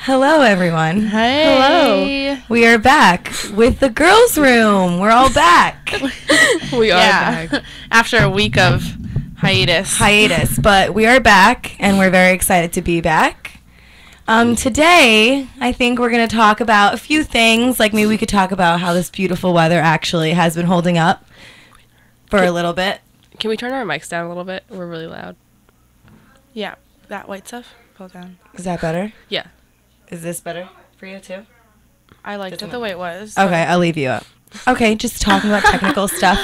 Hello, everyone. Hey. Hello. We are back with the girls' room. We're all back. We are back. After a week of hiatus. But we are back, and we're very excited to be back. Today, I think we're going to talk about a few things. Like maybe we could talk about how this beautiful weather actually has been holding up for a little bit. Can we turn our mics down a little bit? We're really loud. Yeah, that white stuff, pull it down. Is that better? Yeah. Is this better for you, too? I liked it the way it was. Okay, I'll leave you up. Okay, just talking about technical stuff.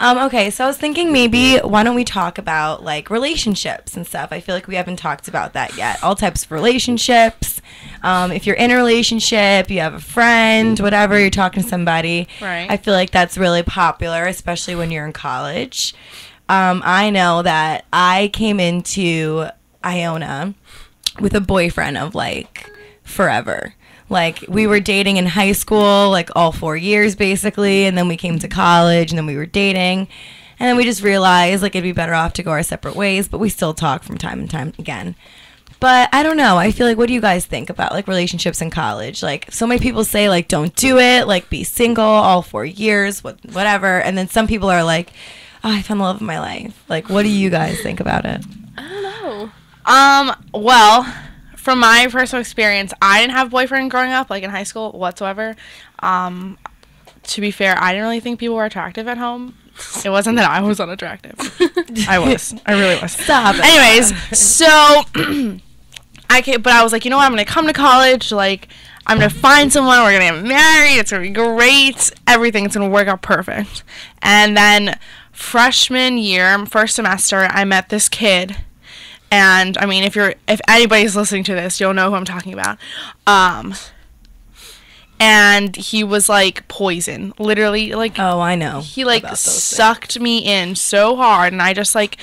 Okay, so I was thinking maybe why don't we talk about like relationships and stuff? I feel like we haven't talked about that yet. All types of relationships. If you're in a relationship, you have a friend, whatever, you're talking to somebody. Right. I feel like that's really popular, especially when you're in college. I know that I came into Iona with a boyfriend of like forever. Like, we were dating in high school, like, all 4 years, basically, and then we came to college, and then we were dating, and then we just realized, like, it'd be better off to go our separate ways, but we still talk from time and time again. But I don't know. I feel like, what do you guys think about, like, relationships in college? Like, so many people say, like, don't do it, like, be single all 4 years, whatever, and then some people are like, oh, I found the love of my life. Like, what do you guys think about it? I don't know. Well, from my personal experience, I didn't have a boyfriend growing up, like in high school whatsoever. To be fair, I didn't really think people were attractive at home. It wasn't that I was unattractive. I was. I really was. Stop it. Anyways, so but I was like, you know what? I'm gonna come to college. Like, I'm gonna find someone. We're gonna get married. It's gonna be great. Everything's gonna work out perfect. And then freshman year, first semester, I met this kid. And I mean, if anybody's listening to this, you'll know who I'm talking about. And he was like poison, literally. Like, oh, I know. He like sucked me in so hard, and I just like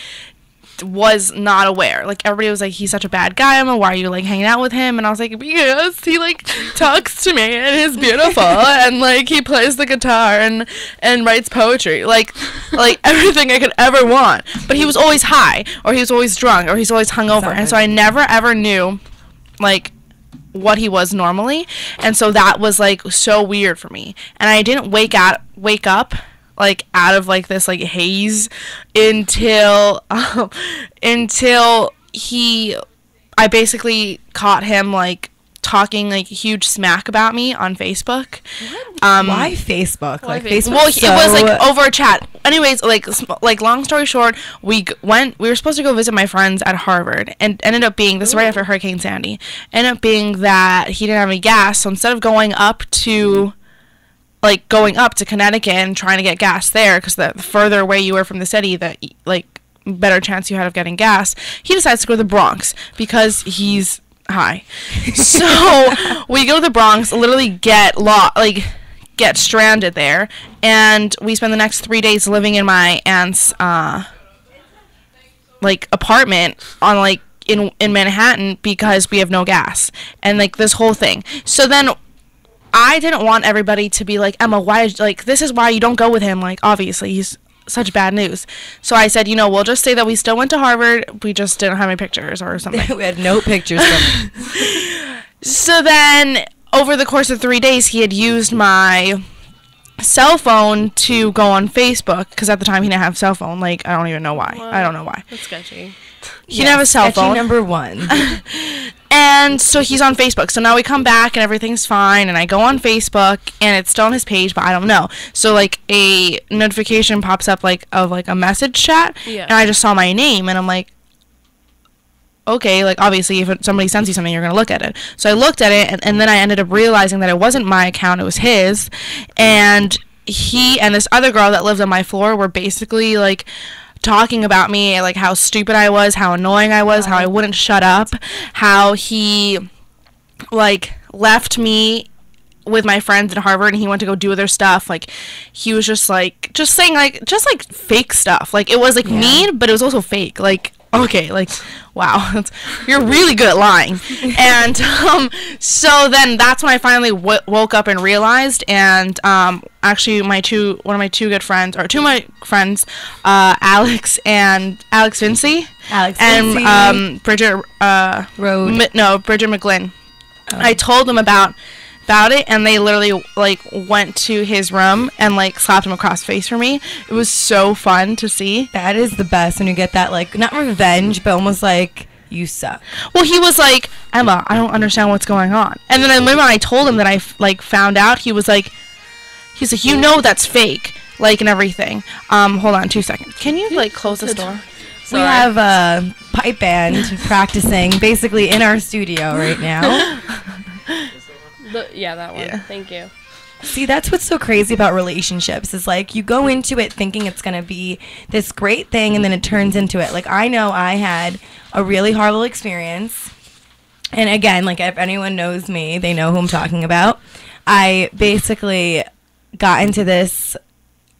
was not aware. Like, everybody was like, he's such a bad guy. I'm like, why are you like hanging out with him? And I was like, because he like talks to me and is beautiful and like he plays the guitar and writes poetry, like everything I could ever want. But he was always high, or he was always drunk, or he's always hungover, and so I never ever knew like what he was normally, and so that was like so weird for me. And I didn't wake up like out of like this like haze until I basically caught him like talking like huge smack about me on Facebook. Why Facebook? Like Facebook? Well, it was like over a chat. Anyways, like long story short, we were supposed to go visit my friends at Harvard, and ended up being, this is right after Hurricane Sandy, ended up being that he didn't have any gas, so instead of going up to Connecticut and trying to get gas there, because the further away you were from the city, the like better chance you had of getting gas, he decides to go to the Bronx because he's high. So we go to the Bronx, literally get stranded there, and we spend the next 3 days living in my aunt's like apartment on like in Manhattan because we have no gas, and like this whole thing. So then I didn't want everybody to be like, Emma, why, like, this is why you don't go with him. Like, obviously, he's such bad news. So I said, we'll just say that we still went to Harvard. We just didn't have any pictures or something. We had no pictures from him. So then, over the course of 3 days, he had used my cell phone to go on Facebook, because at the time he didn't have a cell phone. Like, I don't even know why. What? I don't know why. That's sketchy. He didn't have a cell phone. Number one. And so he's on Facebook. So now we come back and everything's fine, and I go on Facebook and it's still on his page, but I don't know. So like a notification pops up like of like a message chat, yeah. And I just saw my name, and I'm like, okay, like obviously if somebody sends you something, you're gonna look at it. So I looked at it, and then I ended up realizing that it wasn't my account, it was his. And he and this other girl that lived on my floor were basically like talking about me, like how stupid I was, how annoying I was, how I wouldn't shut up, how he like left me with my friends at Harvard and he went to go do other stuff. Like, he was just saying like fake stuff. Like, it was like mean, but it was also fake. Like, okay, like, wow, you're really good at lying. And so then that's when I finally woke up and realized. And actually, one of my two of my friends, Alex Vinci, Alex and Vinci. Bridget Road. Bridget McGlynn. I told them about it, and they literally like went to his room and like slapped him across the face for me. It was so fun to see. That is the best when you get that, like, not revenge, but almost like, you suck. Well, he was like, Emma, I don't understand what's going on. And then I remember I told him that I like found out. He was like, you know that's fake, like, and everything. Hold on 2 seconds. Can you like close this door? We have a pipe band practicing basically in our studio right now. Yeah, that one. Yeah. Thank you. See, that's what's so crazy about relationships is like you go into it thinking it's going to be this great thing and then it turns into it. Like I know I had a really horrible experience. And again, like if anyone knows me, they know who I'm talking about. I basically got into this,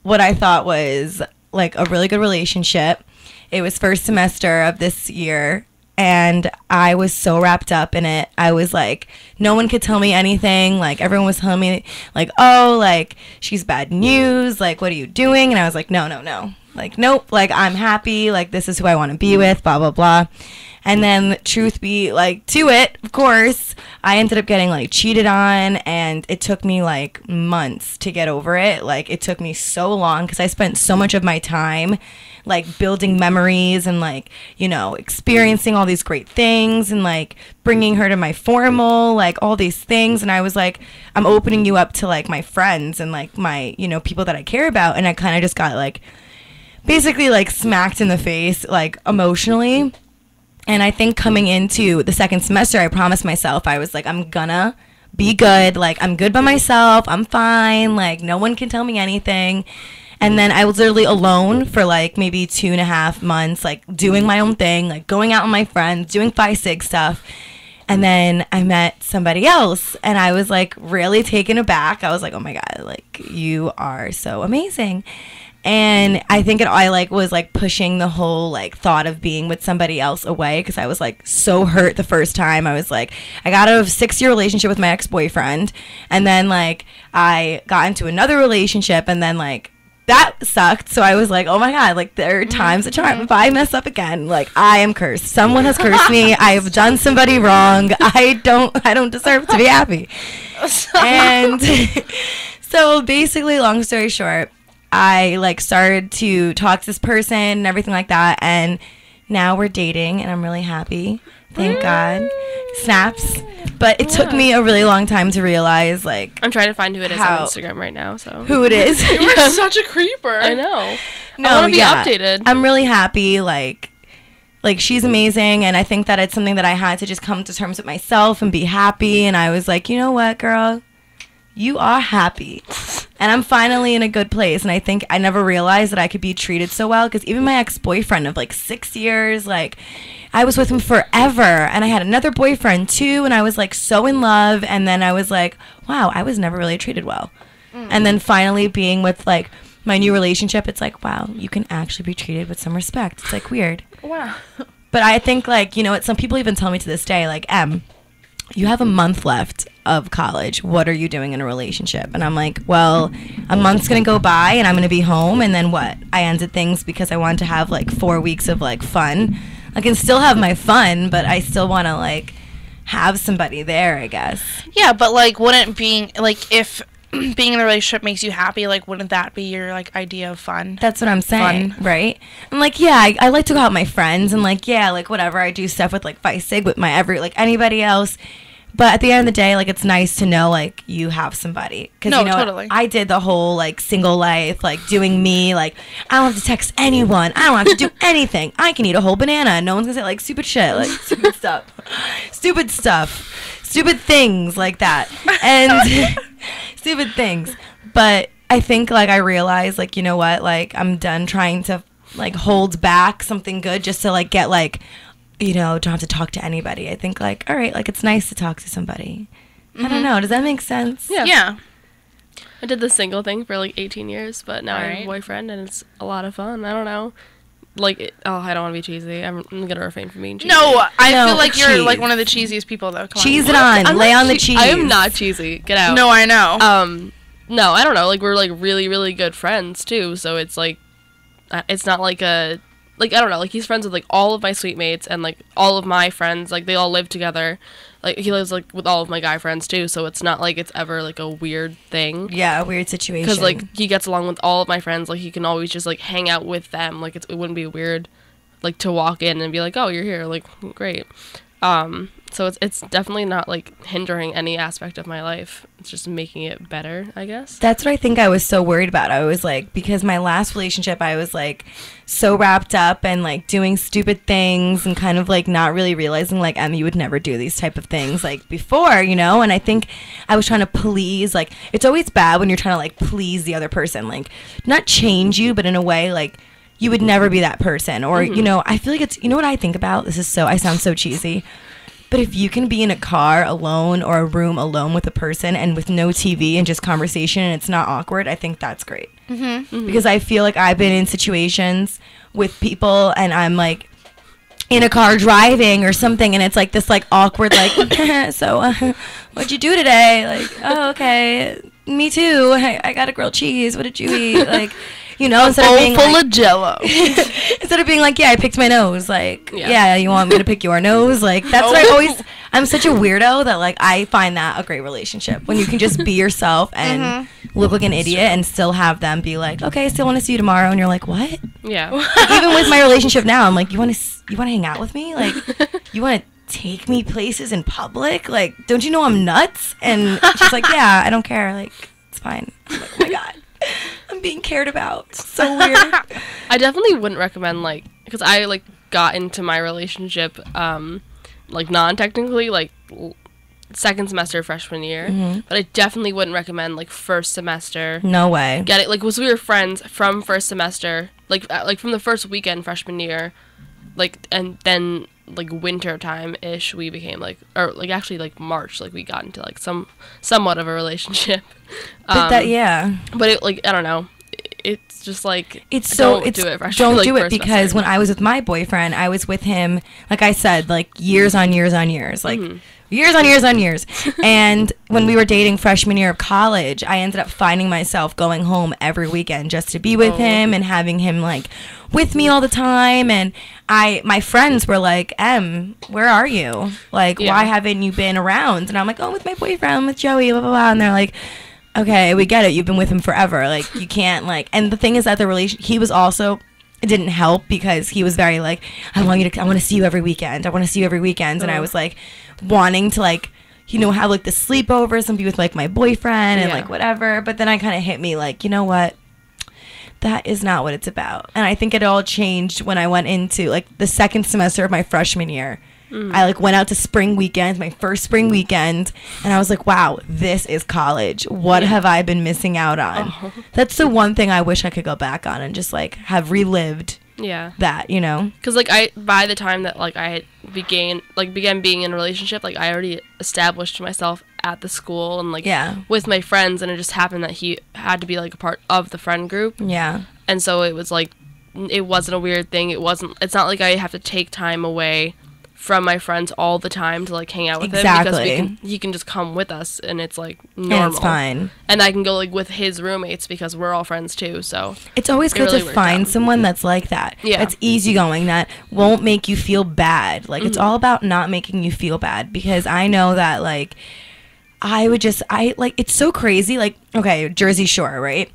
what I thought was like a really good relationship. It was first semester of this year. And I was so wrapped up in it. I was like, no one could tell me anything. Like, everyone was telling me, like, oh, like, she's bad news. Like, what are you doing? And I was like, no. Like, nope. Like, I'm happy. Like, this is who I want to be with, blah, blah, blah. And then, truth be, like, to it, of course, I ended up getting, like, cheated on. And it took me, like, months to get over it. Like, it took me so long because I spent so much of my time like building memories and like, you know, experiencing all these great things and like bringing her to my formal, like all these things. And I was like, I'm opening you up to like my friends and like my, you know, people that I care about. And I kind of just got like basically like smacked in the face, like emotionally. And I think coming into the second semester, I promised myself, I was like, I'm gonna be good. Like, I'm good by myself. I'm fine. Like, no one can tell me anything. And then I was literally alone for like maybe 2.5 months, like doing my own thing, like going out with my friends, doing 5-6 stuff. And then I met somebody else and I was like really taken aback. I was like, oh my God, like you are so amazing. And I think I like was like pushing the whole like thought of being with somebody else away because I was like so hurt the first time. I was like, I got out of a 6-year relationship with my ex-boyfriend. And then like I got into another relationship and then like that sucked. So I was like, oh my God, like there are times that if I mess up again, like I am cursed. Someone has cursed me. I've done somebody wrong. I don't deserve to be happy. And so basically, long story short, I like started to talk to this person and everything like that. And now we're dating and I'm really happy. Thank God. Snaps. But it took me a really long time to realize, like... I'm trying to find who it is on Instagram right now, so... Who it is. You were such a creeper. I know. No, I want to be updated. I'm really happy, like she's amazing, and I think that it's something that I had to just come to terms with myself and be happy, and I was like, you know what, girl? You are happy. And I'm finally in a good place, and I think I never realized that I could be treated so well, because even my ex-boyfriend of, like, 6 years, like... I was with him forever, and I had another boyfriend too, and I was like so in love, and then I was like, wow, I was never really treated well. And then finally being with like my new relationship, it's like, wow, you can actually be treated with some respect. It's like weird. Wow. But I think like, you know what, some people even tell me to this day, like, you have a month left of college. What are you doing in a relationship? And I'm like, well, a month's gonna go by and I'm gonna be home, and then what? I ended things because I wanted to have like 4 weeks of like fun. I can still have my fun, but I still want to, like, have somebody there, I guess. Yeah, but, like, wouldn't being, like, if being in a relationship makes you happy, like, wouldn't that be your, like, idea of fun? That's what I'm saying, right? I'm like, yeah, I like to go out with my friends, and, like, yeah, like, whatever, I do stuff with, like, Sig with my anybody else. But at the end of the day, like, it's nice to know, like, you have somebody. Cause, no, you know, totally. I did the whole, like, single life, like, doing me. Like, I don't have to text anyone. I don't have to do anything. I can eat a whole banana. No one's going to say, like, stupid shit. Like, stupid stuff. Stupid stuff. Stupid things like that. And stupid things. But I think, like, I realized, like, you know what? Like, I'm done trying to, like, hold back something good just to, like, get, like... you know, don't have to talk to anybody. I think, like, all right, like, it's nice to talk to somebody. I don't know. Does that make sense? Yeah. I did the single thing for, like, 18 years, but now I have a Right. boyfriend, and it's a lot of fun. I don't know. Like, I don't want to be cheesy. I'm going to refrain from being cheesy. No, I No, feel like you're, cheese. like, one of the cheesiest people, though. Come Cheese on. it on. I'm Lay not on the che- cheese. I am not cheesy. Get out. No, I know. No, I don't know. Like, we're, like, really, really good friends, too, so it's, like, it's not like a... like, I don't know, like, he's friends with, like, all of my suite mates and, like, all of my friends. Like, they all live together. Like, he lives, like, with all of my guy friends, too, so it's not like it's ever, like, a weird thing. Yeah, a weird situation. Because, like, he gets along with all of my friends. Like, he can always just, like, hang out with them. Like, it wouldn't be weird, like, to walk in and be like, oh, you're here. Like, great. So it's definitely not, like, hindering any aspect of my life. It's just making it better, I guess. That's what I think I was so worried about. I was like, because my last relationship, I was like so wrapped up and like doing stupid things and kind of like not really realizing like, Emma, you would never do these type of things like before, you know? And I think I was trying to please, like, it's always bad when you're trying to like please the other person, like not change you, but in a way like you would never be that person. Or, you know, I feel like it's, you know what I think about? This is so, I sound so cheesy. But if you can be in a car alone or a room alone with a person and with no TV and just conversation and it's not awkward, I think that's great. Because I feel like I've been in situations with people and I'm like in a car driving or something and it's like this like awkward like, so what'd you do today? Like, oh, okay, me too. I got a grilled cheese. What did you eat? Like, you know, instead of being full like, of Jello. instead of being like, yeah, I picked my nose. Like, yeah, you want me to pick your nose? Like, that's what I always. I'm such a weirdo that like I find that a great relationship when you can just be yourself and look like an idiot and still have them be like, okay, I still want to see you tomorrow, and you're like, what? Yeah. Even with my relationship now, I'm like, you want to hang out with me? Like, you want to take me places in public? Like, don't you know I'm nuts? And she's like, yeah, I don't care. Like, it's fine. I'm like, oh my god. I'm being cared about. So weird. I definitely wouldn't recommend, like, because I, like, got into my relationship, like, non-technically, like, second semester freshman year. But I definitely wouldn't recommend, like, first semester. No way. Get it? Like, because we were friends from first semester, like from the first weekend freshman year, like, and then, like, winter time-ish, we became, like, or, like, actually, like, March, like, we got into, like, somewhat of a relationship. But that, yeah. But it, like, I don't know. It's just like It's so don't it's do it freshman, don't like, do it first because semester. when I was with my boyfriend, I was with him, like I said, like years on years on years, like years on years on years. And when we were dating freshman year of college, I ended up finding myself going home every weekend just to be with him and having him like with me all the time. And my friends were like, where are you? Like, why haven't you been around? And I'm like, oh, I'm with my boyfriend, I'm with Joey, blah blah blah. And they're like, okay, we get it. You've been with him forever. Like, you can't, like, and the thing is that he was also, it didn't help because he was very, like, I want to see you every weekend. I want to see you every weekend. And I was, like, wanting to, like, you know, have, like, the sleepovers and be with, like, my boyfriend and, like, whatever. But then I kind of hit me, like, you know what? That is not what it's about. And I think it all changed when I went into, like, the second semester of my freshman year. I like went out to spring weekend, my first spring weekend, and I was like, wow, this is college. What have I been missing out on? That's the one thing I wish I could go back on and just like have relived that, you know? Because like by the time that like I began being in a relationship, like I already established myself at the school and like with my friends, and it just happened that he had to be like a part of the friend group. And so it was like, it wasn't a weird thing. It's not like I have to take time away from my friends all the time to like hang out with him, because he can just come with us and it's like normal. And it's fine. And I can go like with his roommates because we're all friends too. So it's always good to find someone that's like that. That's easygoing, that won't make you feel bad. Like it's all about not making you feel bad, because I know that like it's so crazy. Like, okay, Jersey Shore, right?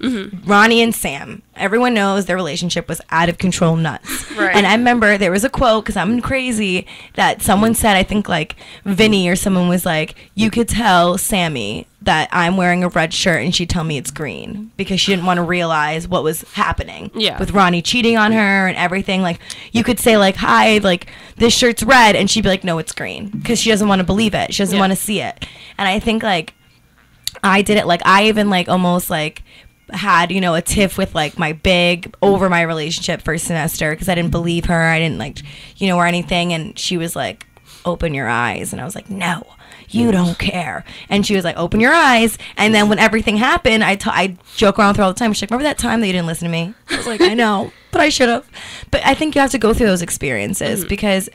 Ronnie and Sam. Everyone knows their relationship was out of control nuts. Right. And I remember there was a quote, because I'm crazy, that someone said, I think like Vinny or someone was like, you could tell Sammy that I'm wearing a red shirt and she'd tell me it's green, because she didn't want to realize what was happening with Ronnie cheating on her and everything. Like, you could say like, hi, like this shirt's red, and she'd be like, no, it's green, because she doesn't want to believe it. She doesn't want to see it. And I think like I did it, like I even like almost like had, you know, a tiff with like my big over my relationship first semester, because I didn't believe her. I didn't like, you know, or anything. And she was like, open your eyes. And I was like, no, you don't care. And she was like, open your eyes. And then when everything happened, I joke around with her all the time. She's like, remember that time that you didn't listen to me? I was like, I know, but I should have. But I think you have to go through those experiences, because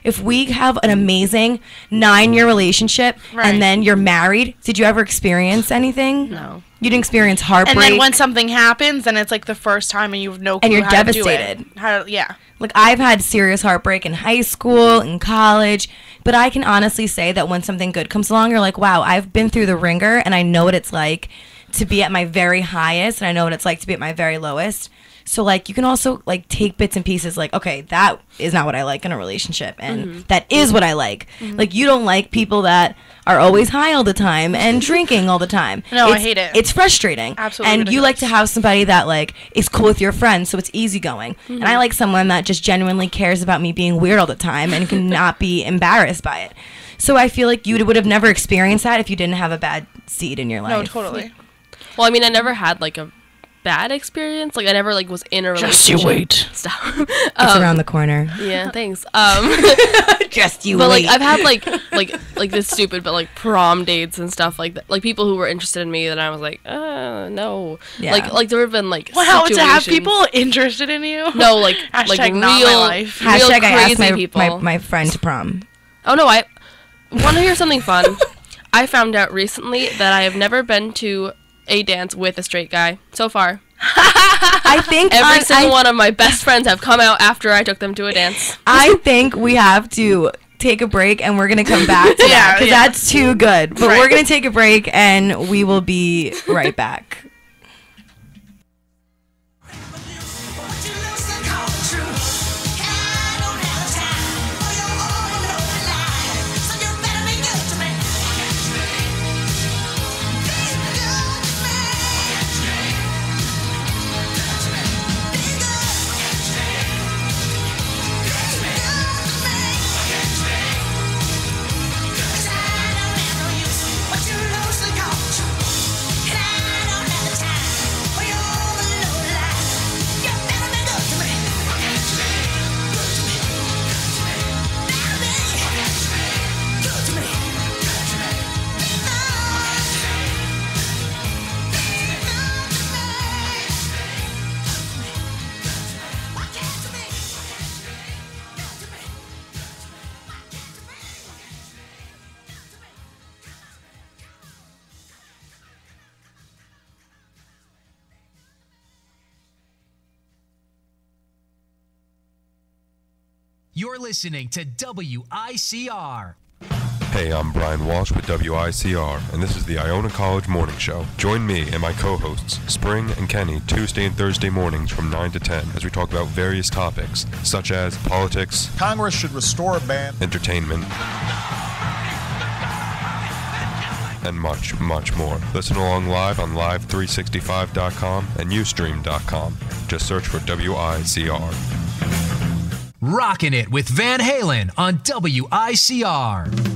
if we have an amazing 9-year relationship and then you're married, did you ever experience anything? No. You didn't experience heartbreak. And then when something happens, then it's like the first time and you have no clue and you're how devastated. to do it. Yeah. Like, I've had serious heartbreak in high school, in college, but I can honestly say that when something good comes along, you're like, wow, I've been through the ringer, and I know what it's like to be at my very highest, and I know what it's like to be at my very lowest. So, like, you can also, like, take bits and pieces, like, okay, that is not what I like in a relationship, and that is what I like. Like, you don't like people that are always high all the time and drinking all the time. No, I hate it. It's frustrating. Absolutely And ridiculous. you like to have somebody that, like, is cool with your friends, so it's easygoing. And I like someone that just genuinely cares about me being weird all the time and can not be embarrassed by it. So I feel like you would have never experienced that if you didn't have a bad seed in your life. No, totally. Well, I mean, I never had like a bad experience. Like, I never like was in a relationship. Just you wait. Stop. It's around the corner. Yeah, thanks. Just you But wait. like I've had like this stupid, but like prom dates and stuff like that. Like people who were interested in me that I was like, no. Yeah. Like there have been like Wow, to have situations- people interested in you? No, like Hashtag like not my real, life. real Hashtag I asked crazy my, people. my friend to prom. Oh no, I want to hear something fun. I found out recently that I have never been to a dance with a straight guy so far. I think Every single one of my best friends have come out after I took them to a dance. I think we have to take a break and we're gonna come back to that because that's too good. But we're gonna take a break and we will be right back. You're listening to WICR. Hey, I'm Brian Walsh with WICR, and this is the Iona College Morning Show. Join me and my co-hosts, Spring and Kenny, Tuesday and Thursday mornings from 9 to 10 as we talk about various topics, such as politics, Congress should restore a ban, entertainment, and much, much more. Listen along live on live365.com and ustream.com. Just search for WICR. Rocking it with Van Halen on WICR.